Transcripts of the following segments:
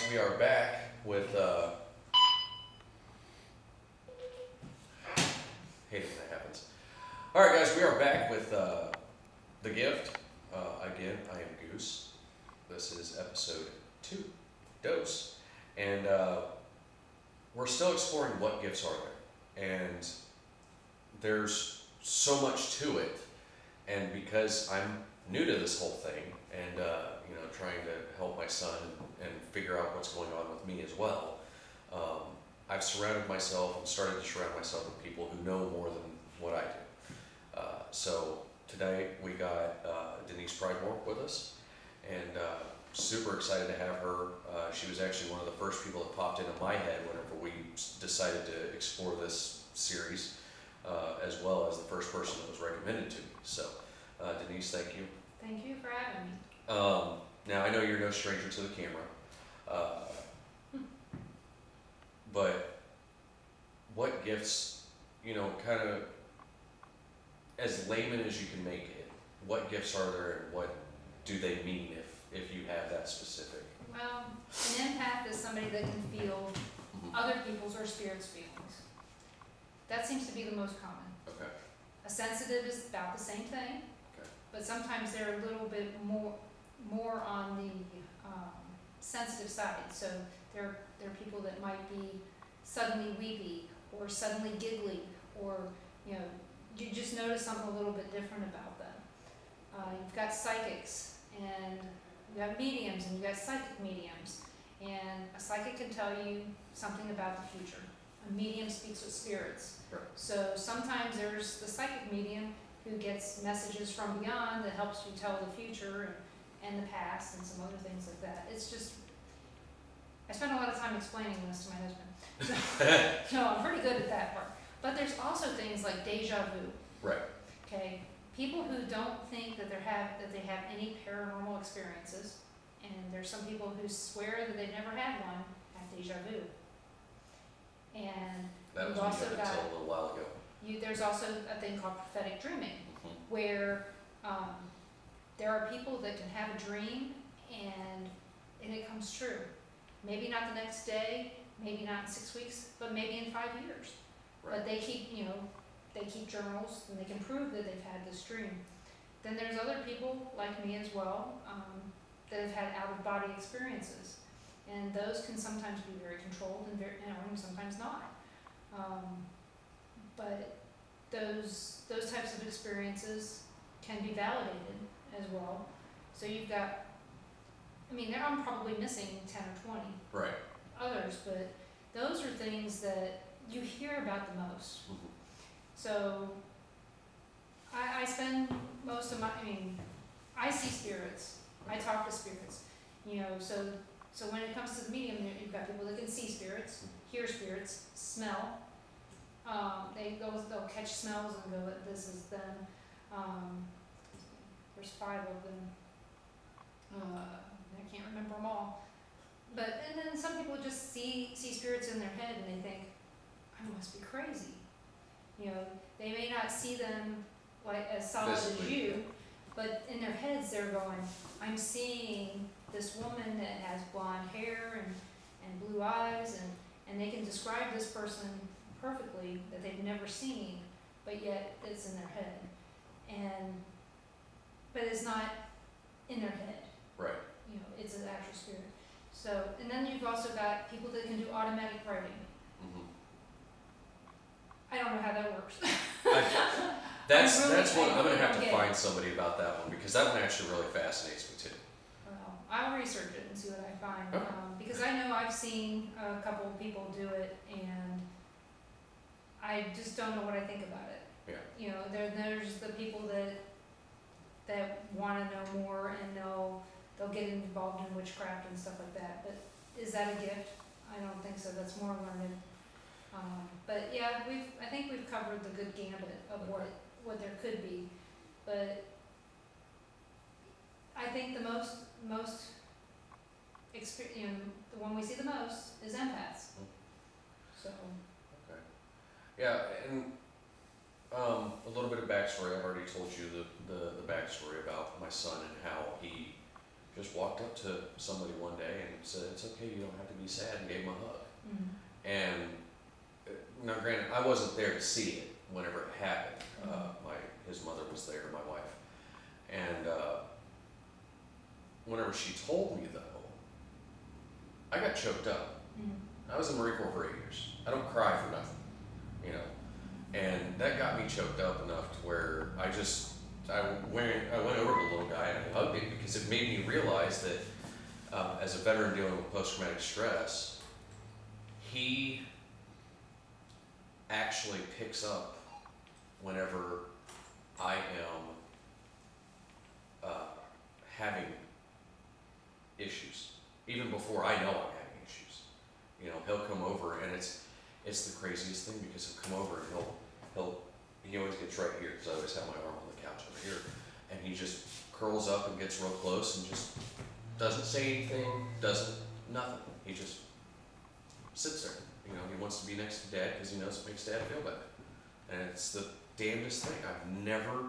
we are back with, hate it when that happens. Alright guys, we are back with, The Gift. Again, I am Goose. This is episode 2, Dose. And, we're still exploring what gifts are there. And there's so much to it. And because I'm new to this whole thing, and, trying to help my son and figure out what's going on with me as well, I've surrounded myself and started to surround myself with people who know more than what I do. So today we got Denise Pridemore with us, and super excited to have her. She was actually one of the first people that popped into my head whenever we decided to explore this series, as well as the first person that was recommended to me. So Denise, thank you. Thank you for having me. Now, I know you're no stranger to the camera, but what gifts, kind of as layman as you can make it, what gifts are there and what do they mean if you have that specific? Well, an empath is somebody that can feel other people's or spirits' feelings. That seems to be the most common. Okay. A sensitive is about the same thing, Okay. but sometimes they're a little bit more on the sensitive side. So there are people that might be suddenly weepy or suddenly giggly, or you just notice something a little bit different about them. You've got psychics, and you have mediums, and you've got psychic mediums. And a psychic can tell you something about the future. A medium speaks with spirits. Right. So sometimes there's the psychic medium who gets messages from beyond that helps you tell the future and the past and some other things like that. It's just, I spend a lot of time explaining this to my husband. So I'm pretty good at that part. But there's also things like deja vu. Right. Okay, people who don't think that they have any paranormal experiences, and there's some people who swear that they've never had one, have deja vu. And That was you've me also up got, until a little while ago. there's also a thing called prophetic dreaming, where there are people that can have a dream and it comes true. Maybe not the next day, maybe not in 6 weeks, but maybe in 5 years. Right. But they keep, they keep journals and they can prove that they've had this dream. Then there's other people like me as well that have had out-of-body experiences, and those can sometimes be very controlled and sometimes not. But those types of experiences can be validated as well. So you've got, I'm probably missing 10 or 20 Right. others, but those are things that you hear about the most. Mm-hmm. So I spend most of I see spirits, I talk to spirits, so when it comes to the medium, you've got people that can see spirits, hear spirits, smell. They'll catch smells and go, this is them. There's 5 of them. I can't remember them all. And then some people just see spirits in their head and they think, I must be crazy. They may not see them like as solid Physically. as you, but in their heads they're going, I'm seeing this woman that has blonde hair and blue eyes, and they can describe this person perfectly that they've never seen, but yet it's in their head. But it's not in their head. Right. It's an actual spirit. So, and then you've also got people that can do automatic writing. Mm-hmm. I don't know how that works. That's one I'm gonna have to get find it. somebody about that one, because that one actually really fascinates me too. Well, I'll research it and see what I find. Okay. Because I know I've seen a couple of people do it, and I just don't know what I think about it. Yeah. There's the people that want to know more, and they'll get involved in witchcraft and stuff like that. But is that a gift? I don't think so. That's more learned. But yeah, I think we've covered the good gambit of what there could be. But I think the the one we see the most is empaths. So. Okay. Yeah, and a little bit of backstory. I've already told you the backstory about my son and how he just walked up to somebody one day and said, "It's okay, you don't have to be sad," and gave him a hug. Mm. And now, granted, I wasn't there to see it whenever it happened. His mother was there, my wife, and whenever she told me though, I got choked up. Mm. I was in the Marine Corps for 8 years. I don't cry for nothing, you know, and that got me choked up enough to where I went over to the little guy and I hugged him because it made me realize that as a veteran dealing with post-traumatic stress, he actually picks up whenever I am having issues, even before I know I'm having issues. You know, he'll come over and it's the craziest thing because he'll come over and he always gets right here because I always have my arm on the couch over here, and he just curls up and gets real close and just doesn't say anything, nothing. He just sits there. You know, he wants to be next to Dad because he knows it makes Dad feel better. And it's the damnedest thing. I've never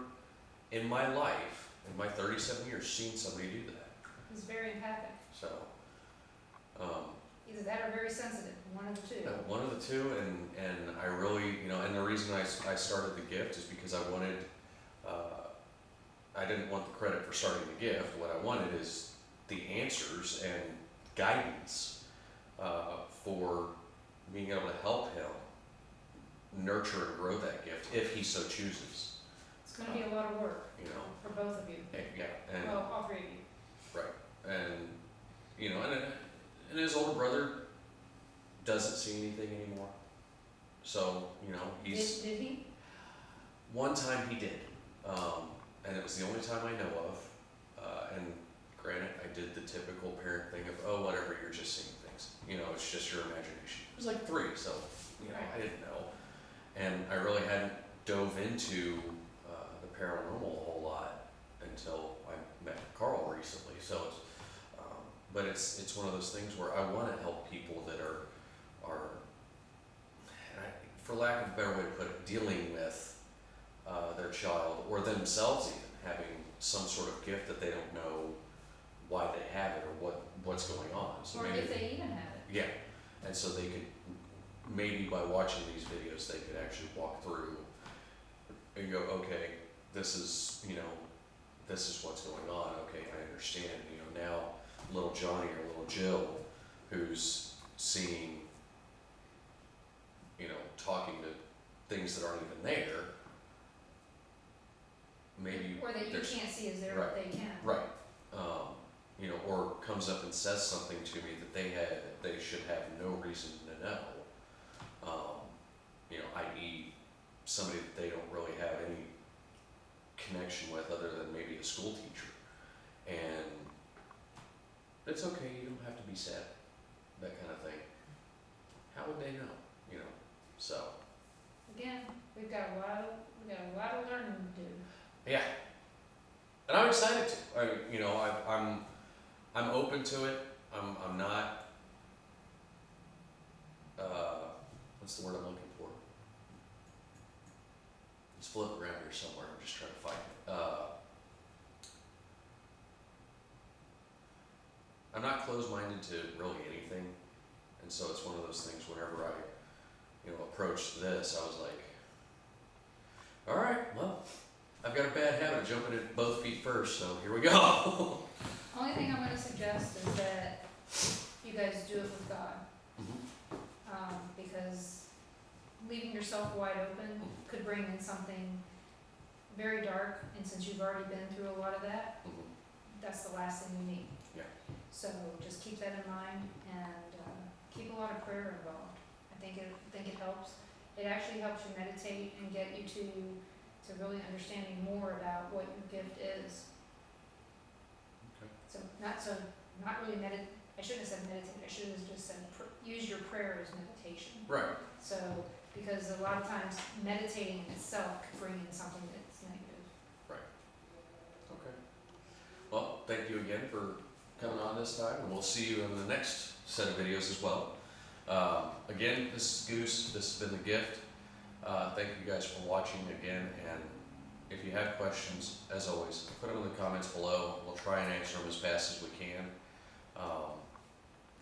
in my life, in my 37 years, seen somebody do that. He's very empathic. So, either that or very sensitive, one of the two. one of the two, and I really, you know, and the reason I started the gift is because I wanted, I didn't want the credit for starting the gift. What I wanted is the answers and guidance for being able to help him nurture and grow that gift if he so chooses. It's going to be a lot of work, You know, for both of you. yeah, and Well, all three of you. right, and you know, and his older brother doesn't see anything anymore. So you know, he's Did he? one time he did, and it was the only time I know of. And granted, I did the typical parent thing of, oh, whatever, you're just seeing things. You know, it's just your imagination. It was like 3, so you know, I didn't know, and I really hadn't dove into the paranormal a whole lot until I met Carl recently. So it's, but it's one of those things where I want to help people that are, and for lack of a better way to put it, dealing with their child or themselves even having some sort of gift that they don't know why they have it or what's going on. So Or maybe, if they even have it. yeah, and so they could, maybe by watching these videos, they could actually walk through and go, okay, this is, you know, this is what's going on. Okay, I understand. You know, now little Johnny or little Jill, who's seeing, you know, talking to things that aren't even there, maybe Or that you there's- can't see is there, right. but they can. right, you know, or comes up and says something to me that they should have no reason to know. You know, i.e. somebody that they don't really have any connection with other than maybe a school teacher. And it's okay, you don't have to be sad, that kind of thing. How would they know, you know? So, Again, we've got a lot of learning to do. yeah. And I'm excited to. You know, I'm open to it. I'm not. What's the word I'm looking for? It's floating around here somewhere. I'm just trying to find it. I'm not closed-minded to really anything, and so it's one of those things. Whenever I, you know, approached this, I was like, all right, well, I've got a bad habit of jumping at both feet first, so here we go. Only thing I'm going to suggest is that you guys do it with God. Because leaving yourself wide open could bring in something very dark, and since you've already been through a lot of that, that's the last thing you need. Yeah. So just keep that in mind, and keep a lot of prayer involved. I think it helps. It actually helps you meditate and get you to really understanding more about what your gift is. Okay. So not really meditate. I shouldn't have said meditate. I should have just said use your prayer as meditation. Right. So because a lot of times meditating in itself could bring in something that's negative. Okay. Well, thank you again for coming on this time, and we'll see you in the next set of videos as well. Again, this is Goose. This has been The Gift. Thank you guys for watching again, and if you have questions, as always, put them in the comments below. We'll try and answer them as fast as we can.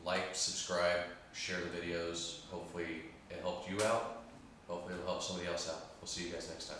Like, subscribe, share the videos. Hopefully it helped you out. Hopefully it'll help somebody else out. We'll see you guys next time.